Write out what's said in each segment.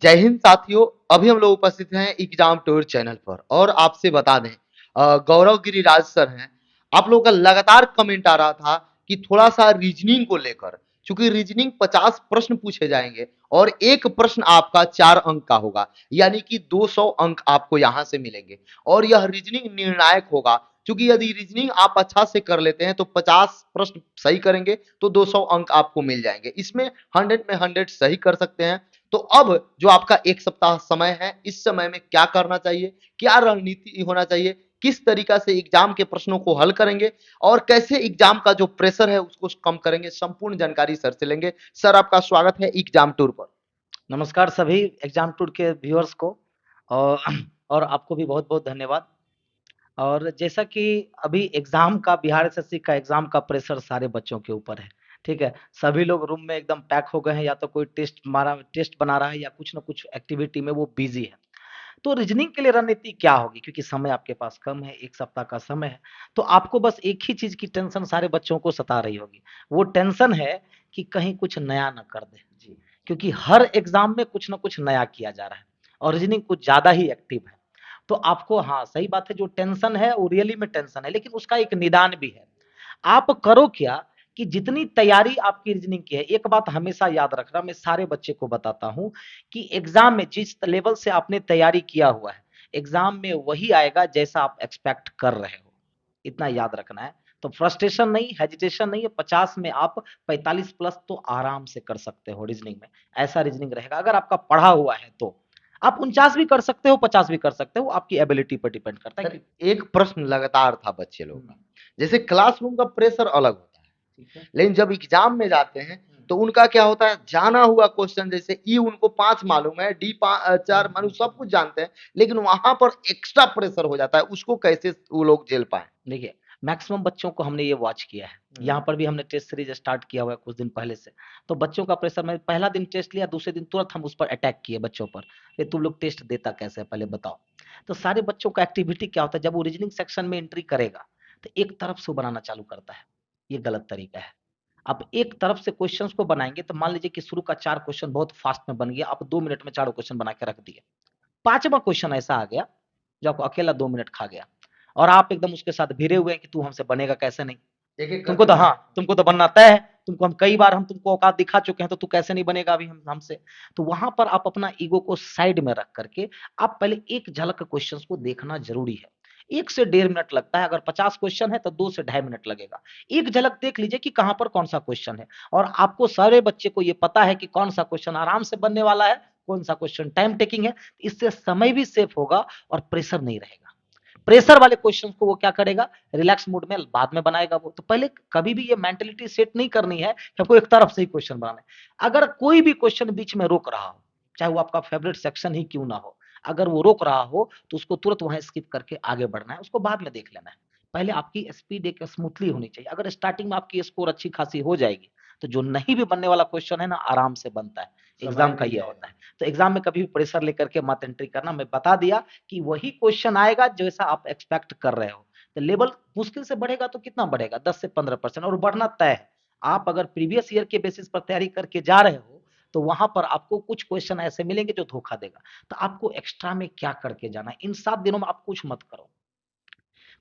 जय हिंद साथियों। अभी हम लोग उपस्थित हैं एग्जाम टूर चैनल पर और आपसे बता दें, गौरव गिरिराज सर हैं। आप लोगों का लगातार कमेंट आ रहा था कि थोड़ा सा रीजनिंग को लेकर, क्योंकि रीजनिंग 50 प्रश्न पूछे जाएंगे और एक प्रश्न आपका 4 अंक का होगा, यानी कि 200 अंक आपको यहां से मिलेंगे और यह रीजनिंग निर्णायक होगा। क्योंकि यदि रीजनिंग आप अच्छा से कर लेते हैं तो 50 प्रश्न सही करेंगे तो 200 अंक आपको मिल जाएंगे। इसमें 100 में 100 सही कर सकते हैं। तो अब जो आपका एक सप्ताह समय है, इस समय में क्या करना चाहिए, क्या रणनीति होना चाहिए, किस तरीका से एग्जाम के प्रश्नों को हल करेंगे और कैसे एग्जाम का जो प्रेशर है उसको कम करेंगे, संपूर्ण जानकारी सर से लेंगे। सर, आपका स्वागत है एग्जाम टूर पर। नमस्कार सभी एग्जाम टूर के व्यूअर्स को। और और आपको भी बहुत बहुत धन्यवाद। और जैसा कि अभी एग्जाम का बिहार एसएससी का एग्जाम का प्रेशर सारे बच्चों के ऊपर है। ठीक है, सभी लोग रूम में एकदम पैक हो गए हैं, या तो कोई टेस्ट बना रहा है या कुछ ना कुछ एक्टिविटी में वो बिजी है। तो रीजनिंग के लिए रणनीति क्या होगी, क्योंकि समय आपके पास कम है, एक सप्ताह का समय है। तो आपको बस एक ही चीज की टेंशन सारे बच्चों को सता रही होगी। वो टेंशन है कि कहीं कुछ नया ना कर दे जी। क्योंकि हर एग्जाम में कुछ ना कुछ नया किया जा रहा है और रीजनिंग कुछ ज्यादा ही एक्टिव है। तो आपको, हाँ सही बात है, जो टेंशन है वो रियली में टेंशन है, लेकिन उसका एक निदान भी है। आप करो क्या कि जितनी तैयारी आपकी रीजनिंग की है, एक बात हमेशा याद रखना, मैं सारे बच्चे को बताता हूं कि एग्जाम में जिस लेवल से आपने तैयारी किया हुआ है, एग्जाम में वही आएगा जैसा आप एक्सपेक्ट कर रहे हो। इतना याद रखना है। तो फ्रस्ट्रेशन नहीं, हेजिटेशन नहीं है। 50 में आप 45 प्लस तो आराम से कर सकते हो रीजनिंग में। ऐसा रीजनिंग रहेगा अगर आपका पढ़ा हुआ है तो। आप 49 भी कर सकते हो, 50 भी कर सकते हो, आपकी एबिलिटी पर डिपेंड करता है सर, कि एक प्रश्न लगातार था बच्चे लोग का। जैसे क्लासरूम का प्रेशर अलग होता है, ठीक है। लेकिन जब एग्जाम में जाते हैं तो उनका क्या होता है, जाना हुआ क्वेश्चन, जैसे ई उनको 5 मालूम है, डी 4 मालूम, सब कुछ जानते हैं, लेकिन वहां पर एक्स्ट्रा प्रेशर हो जाता है। उसको कैसे वो लोग झेल पाए? देखिए, मैक्सिमम बच्चों को हमने ये वॉच किया है। यहाँ पर भी हमने टेस्ट सीरीज स्टार्ट किया हुआ है कुछ दिन पहले से। तो बच्चों का प्रेशर, मैं पहला दिन टेस्ट लिया, दूसरे दिन तुरंत हम उस पर अटैक किए बच्चों पर। ये तुम लोग टेस्ट देता कैसे है पहले बताओ। तो सारे बच्चों का एक्टिविटी क्या होता है, जब वो रीजनिंग सेक्शन में एंट्री करेगा तो एक तरफ से वो बनाना चालू करता है। ये गलत तरीका है। आप एक तरफ से क्वेश्चंस को बनाएंगे तो मान लीजिए कि शुरू का 4 क्वेश्चन बहुत फास्ट में बन गया, आप 2 मिनट में चारों क्वेश्चन बना के रख दिए। पांचवा क्वेश्चन ऐसा आ गया जो आपको अकेला 2 मिनट खा गया, और आप एकदम उसके साथ भिड़े हुए हैं कि तू हमसे बनेगा कैसे नहीं। एक एक तुमको करके तो, हाँ बनाए। तुमको तो बनना तय है, तुमको हम कई बार हम तुमको औकात दिखा चुके हैं, तो तू कैसे नहीं बनेगा अभी हमसे। तो वहां पर आप अपना ईगो को साइड में रख करके आप पहले एक झलक क्वेश्चंस को देखना जरूरी है। 1 से 1.5 मिनट लगता है, अगर 50 क्वेश्चन है तो 2 से ढाई मिनट लगेगा। एक झलक देख लीजिए कि कहां पर कौन सा क्वेश्चन है, और आपको सारे बच्चे को ये पता है कि कौन सा क्वेश्चन आराम से बनने वाला है, कौन सा क्वेश्चन टाइम टेकिंग है। इससे समय भी सेफ होगा और प्रेशर नहीं रहेगा। प्रेशर वाले क्वेश्चंस को वो क्या करेगा, रिलैक्स मूड में बाद में बनाएगा वो। तो पहले कभी भी ये मेंटेलिटी सेट नहीं करनी है कि आपको एक तरफ से ही क्वेश्चन बनाना है। अगर कोई भी क्वेश्चन बीच में रोक रहा हो, चाहे वो आपका फेवरेट सेक्शन ही क्यों ना हो, अगर वो रोक रहा हो तो उसको तुरंत वहां स्किप करके आगे बढ़ना है, उसको बाद में देख लेना है। पहले आपकी स्पीड एक स्मूथली होनी चाहिए। अगर स्टार्टिंग में आपकी स्कोर अच्छी खासी हो जाएगी तो जो नहीं भी बनने वाला क्वेश्चन है ना, आराम से बनता है। एग्जाम का ये होता है। तो एग्जाम में कभी भी प्रेशर लेकर के मत एंट्री करना। मैं बता दिया कि वही क्वेश्चन आएगा जैसा आप एक्सपेक्ट कर रहे हो। तो लेवल मुश्किल से बढ़ेगा तो कितना बढ़ेगा, 10 से 15%, और बढ़ना तय है। आप अगर प्रीवियस ईयर के बेसिस पर तैयारी करके जा रहे हो तो वहां पर आपको कुछ क्वेश्चन ऐसे मिलेंगे जो धोखा देगा। तो आपको एक्स्ट्रा में क्या करके जाना है, इन 7 दिनों में आप कुछ मत करो।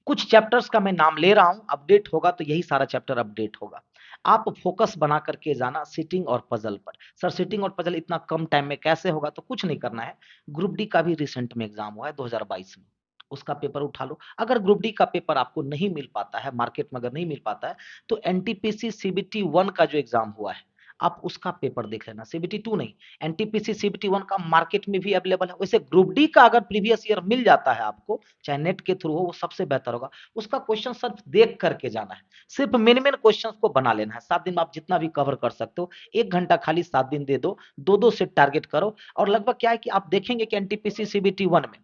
कुछ चैप्टर्स का मैं नाम ले रहा हूं, अपडेट होगा तो यही सारा चैप्टर अपडेट होगा। आप फोकस बना करके जाना सिटिंग और पजल पर। सर सिटिंग और पजल इतना कम टाइम में कैसे होगा, तो कुछ नहीं करना है। ग्रुप डी का भी रिसेंट में एग्जाम हुआ है 2022 में, उसका पेपर उठा लो। अगर ग्रुप डी का पेपर आपको नहीं मिल पाता है, मार्केट में अगर नहीं मिल पाता है, तो एनटीपीसी सीबीटी 1 का जो एग्जाम हुआ है, आप उसका पेपर देख लेना। सीबीटी 2 नहीं, एनटीपीसी सीबीटी 1 का मार्केट में भी अवेलेबल है। वैसे ग्रुप डी का अगर प्रीवियस ईयर मिल जाता है आपको, चाहे नेट के थ्रू हो, वो सबसे बेहतर होगा। उसका क्वेश्चन सिर्फ देख करके जाना है। सिर्फ मेन मेन क्वेश्चन को बना लेना है। 7 दिन में आप जितना भी कवर कर सकते हो, 1 घंटा खाली 7 दिन दे दो, दो दो सेट टारगेट करो। और लगभग क्या है कि आप देखेंगे कि एनटीपीसी सीबीटी 1 में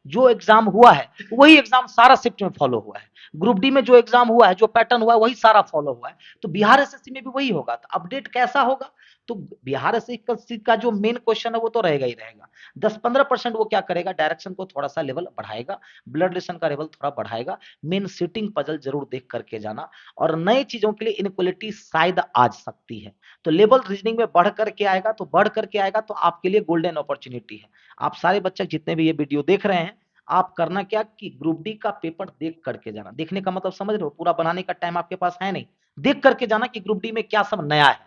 जो एग्जाम हुआ है वही एग्जाम सारा शिफ्ट में फॉलो हुआ है। ग्रुप डी में जो एग्जाम हुआ है, जो पैटर्न हुआ है, वही सारा फॉलो हुआ है। तो बिहार एसएससी में भी वही होगा। तो अपडेट कैसा होगा, तो बिहार एसएससी का जो मेन क्वेश्चन है वो तो रहेगा ही रहेगा। 10-15% वो क्या करेगा, डायरेक्शन को थोड़ा सा लेवल बढ़ाएगा, ब्लड रिलेशन का लेवल थोड़ा बढ़ाएगा, मेन सिटिंग पजल जरूर देख करके जाना। और नई चीजों के लिए इनक्वलिटी शायद आ सकती है, तो लेवल रीजनिंग में बढ़ करके आएगा, तो बढ़ करके आएगा तो आपके लिए गोल्डन अपॉर्चुनिटी है। आप सारे बच्चे जितने भी ये वीडियो देख रहे हैं, आप करना क्या कि ग्रुप डी का पेपर देख करके जाना। देखने का मतलब समझ रहे हो, पूरा बनाने का टाइम आपके पास है नहीं, देख करके जाना कि ग्रुप डी में क्या सब नया है,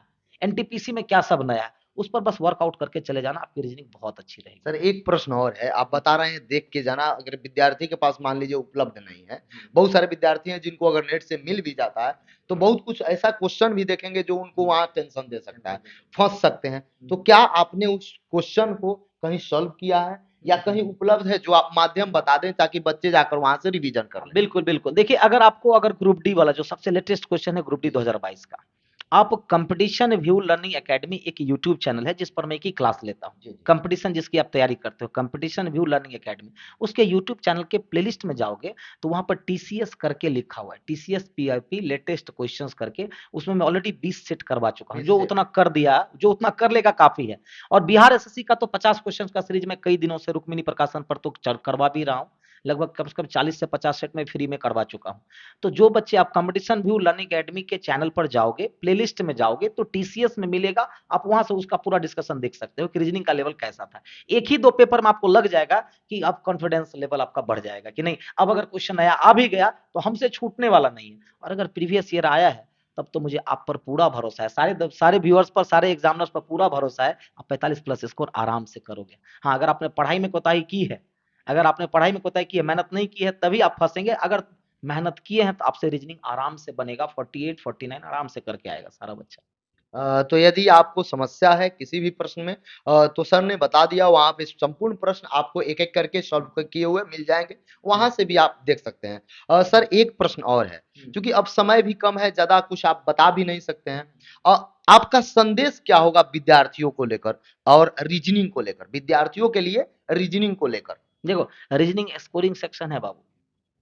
एनटीपीसी में क्या सब नया है, उस पर बस वर्कआउट करके चले जाना, आपकी रीजनिंग बहुत अच्छी रहेगी। सर एक प्रश्न और है, आप बता रहे हैं देख के जाना, अगर विद्यार्थी के पास मान लीजिए उपलब्ध नहीं है, बहुत सारे विद्यार्थी हैं जिनको अगर नेट से मिल भी जाता है तो बहुत कुछ ऐसा क्वेश्चन भी देखेंगे जो उनको वहां टेंशन दे सकता है, फंस सकते हैं, तो क्या आपने उस क्वेश्चन को कहीं सॉल्व किया है या कहीं उपलब्ध है जो आप माध्यम बता दें ताकि बच्चे जाकर वहां से रिवीजन कर लें? बिल्कुल बिल्कुल, देखिए अगर ग्रुप डी वाला जो सबसे लेटेस्ट क्वेश्चन है ग्रुप डी 2022 का, आप कंपटीशन व्यू लर्निंग एकेडमी एक यूट्यूब चैनल है जिस पर मैं एक ही क्लास लेता हूँ, कंपटीशन जिसकी आप तैयारी करते हो, कंपटीशन व्यू लर्निंग एकेडमी, उसके यूट्यूब चैनल के प्लेलिस्ट में जाओगे तो वहां पर टीसीएस करके लिखा हुआ है, टीसीएस पीआईपी लेटेस्ट क्वेश्चंस करके, उसमें मैं ऑलरेडी 20 सेट करवा चुका हूँ, जो उतना कर दिया, जो उतना कर लेगा काफी है। और बिहार एसएससी का तो 50 क्वेश्चन का सीरीज में कई दिनों से रुक्मिणी प्रकाशन पर तो करवा भी रहा हूँ, लगभग कम से कम 40 से 50 सेट में फ्री में करवा चुका हूं। तो जो बच्चे आप कंपटीशन व्यू लर्निंग एकेडमी के चैनल पर जाओगे, प्लेलिस्ट में जाओगे तो टीसीएस में मिलेगा, आप वहां से उसका पूरा डिस्कशन देख सकते हो कि रीजनिंग का लेवल कैसा था। एक ही 2 पेपर में आपको लग जाएगा कि अब कॉन्फिडेंस लेवल आपका बढ़ जाएगा कि नहीं, अब अगर क्वेश्चन नया आ भी गया तो हमसे छूटने वाला नहीं है। और अगर प्रीवियस ईयर आया है तब तो मुझे आप पर पूरा भरोसा है, सारे व्यूअर्स पर, सारे एग्जामिनर्स पर पूरा भरोसा है, आप 45 प्लस स्कोर आराम से करोगे। हाँ, अगर आपने पढ़ाई में कोताही की है, अगर आपने पढ़ाई में कोताही की है, मेहनत नहीं की है, तभी आप फंसेंगे। अगर मेहनत किए हैं तो आपसे रीजनिंग आराम से बनेगा, 48 49 आराम से करके आएगा सारा बच्चा। तो यदि आपको समस्या है किसी भी प्रश्न में, तो सर ने बता दिया, वहाँ पे संपूर्ण प्रश्न आपको एक-एक करके सॉल्व किए हुए मिल जाएँगे, वहाँ से भी आप देख सकते हैं। सर एक प्रश्न और है, क्योंकि अब समय भी कम है, ज़्यादा कुछ आप बता भी नहीं सकते हैं। अ, आपका संदेश क्या होगा विद्यार्थियों को लेकर और रीजनिंग को लेकर? विद्यार्थियों के लिए रीजनिंग को लेकर? देखो, रीजनिंग स्कोरिंग सेक्शन है बाबू,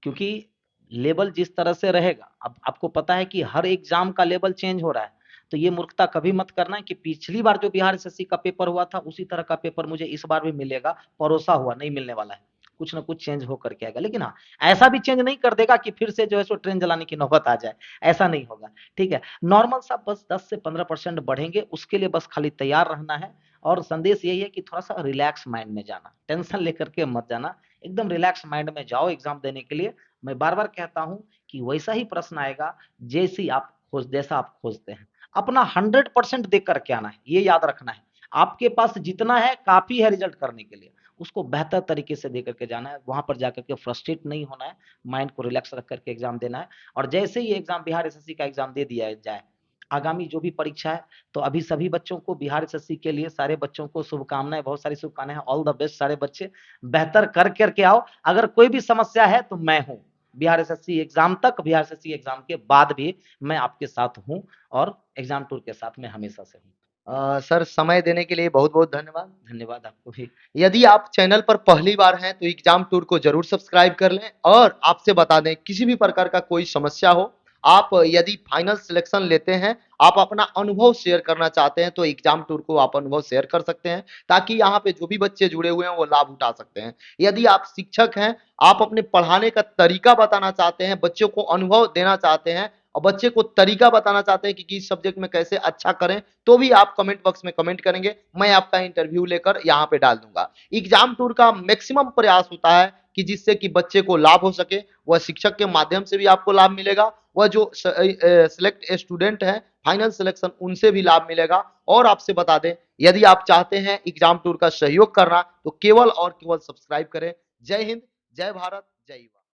क्योंकि लेवल जिस तरह से रहेगा, अब आपको पता है कि हर एग्जाम का लेवल चेंज हो रहा है, तो ये मूर्खता कभी मत करना कि पिछली बार जो बिहार एसएससी का पेपर हुआ था उसी तरह का पेपर मुझे इस बार भी मिलेगा, भरोसा हुआ नहीं मिलने वाला है, कुछ ना कुछ चेंज हो करके आएगा। लेकिन हाँ, ऐसा भी चेंज नहीं कर देगा कि फिर से जो है सो ट्रेन जलाने की नौबत आ जाए, ऐसा नहीं होगा। ठीक है, नॉर्मल सा बस 10 से 15% बढ़ेंगे, उसके लिए बस खाली तैयार रहना है। और संदेश यही है कि थोड़ा सा रिलैक्स माइंड में जाना, टेंशन लेकर के मत जाना, एकदम रिलैक्स माइंड में जाओ एग्जाम देने के लिए। मैं बार-बार कहता हूं कि वैसा ही प्रश्न आएगा जैसा आप खोजते हैं। अपना 100% देख करके आना है, ये याद रखना है। आपके पास जितना है काफी है रिजल्ट करने के लिए, उसको बेहतर तरीके से दे करके जाना है, वहां पर जाकर के फ्रस्ट्रेट नहीं होना है, माइंड को रिलैक्स रख करके एग्जाम देना है। और जैसे ही एग्जाम बिहार एसएससी का एग्जाम दे दिया जाए, आगामी जो भी परीक्षा है, तो अभी सभी बच्चों को, बिहार एसएससी के लिए सारे बच्चों को शुभकामनाएं, बहुत सारी शुभकामनाएं, ऑल द बेस्ट सारे बच्चे, बेहतर कर करके आओ। अगर कोई भी समस्या है तो मैं हूं, बिहार एसएससी एग्जाम तक, बिहार एसएससी एग्जाम के बाद भी मैं आपके साथ हूं, और एग्जाम टूर के साथ में हमेशा से हूं। सर समय देने के लिए बहुत-बहुत धन्यवाद। धन्यवाद आपको भी। यदि आप चैनल पर पहली बार हैं तो एग्जाम टूर को जरूर सब्सक्राइब कर लें, और आपसे बता दें किसी भी प्रकार का कोई समस्या हो, आप यदि फाइनल सिलेक्शन लेते हैं, आप अपना अनुभव शेयर करना चाहते हैं तो एग्जाम टूर को आप अनुभव शेयर कर सकते हैं, ताकि यहाँ पे जो भी बच्चे जुड़े हुए हैं वो लाभ उठा सकते हैं। यदि आप शिक्षक हैं, आप अपने पढ़ाने का तरीका बताना चाहते हैं, बच्चों को अनुभव देना चाहते हैं और बच्चे को तरीका बताना चाहते हैं कि किस सब्जेक्ट में कैसे अच्छा करें, तो भी आप कमेंट बॉक्स में कमेंट करेंगे, मैं आपका इंटरव्यू लेकर यहाँ पे डाल दूंगा। एग्जाम टूर का मैक्सिमम प्रयास होता है कि जिससे कि बच्चे को लाभ हो सके, वह शिक्षक के माध्यम से भी आपको लाभ मिलेगा, वह जो सिलेक्ट स्टूडेंट है फाइनल सिलेक्शन, उनसे भी लाभ मिलेगा। और आपसे बता दें, यदि आप चाहते हैं एग्जाम टूर का सहयोग करना तो केवल और केवल सब्सक्राइब करें। जय हिंद, जय भारत, जय युवा।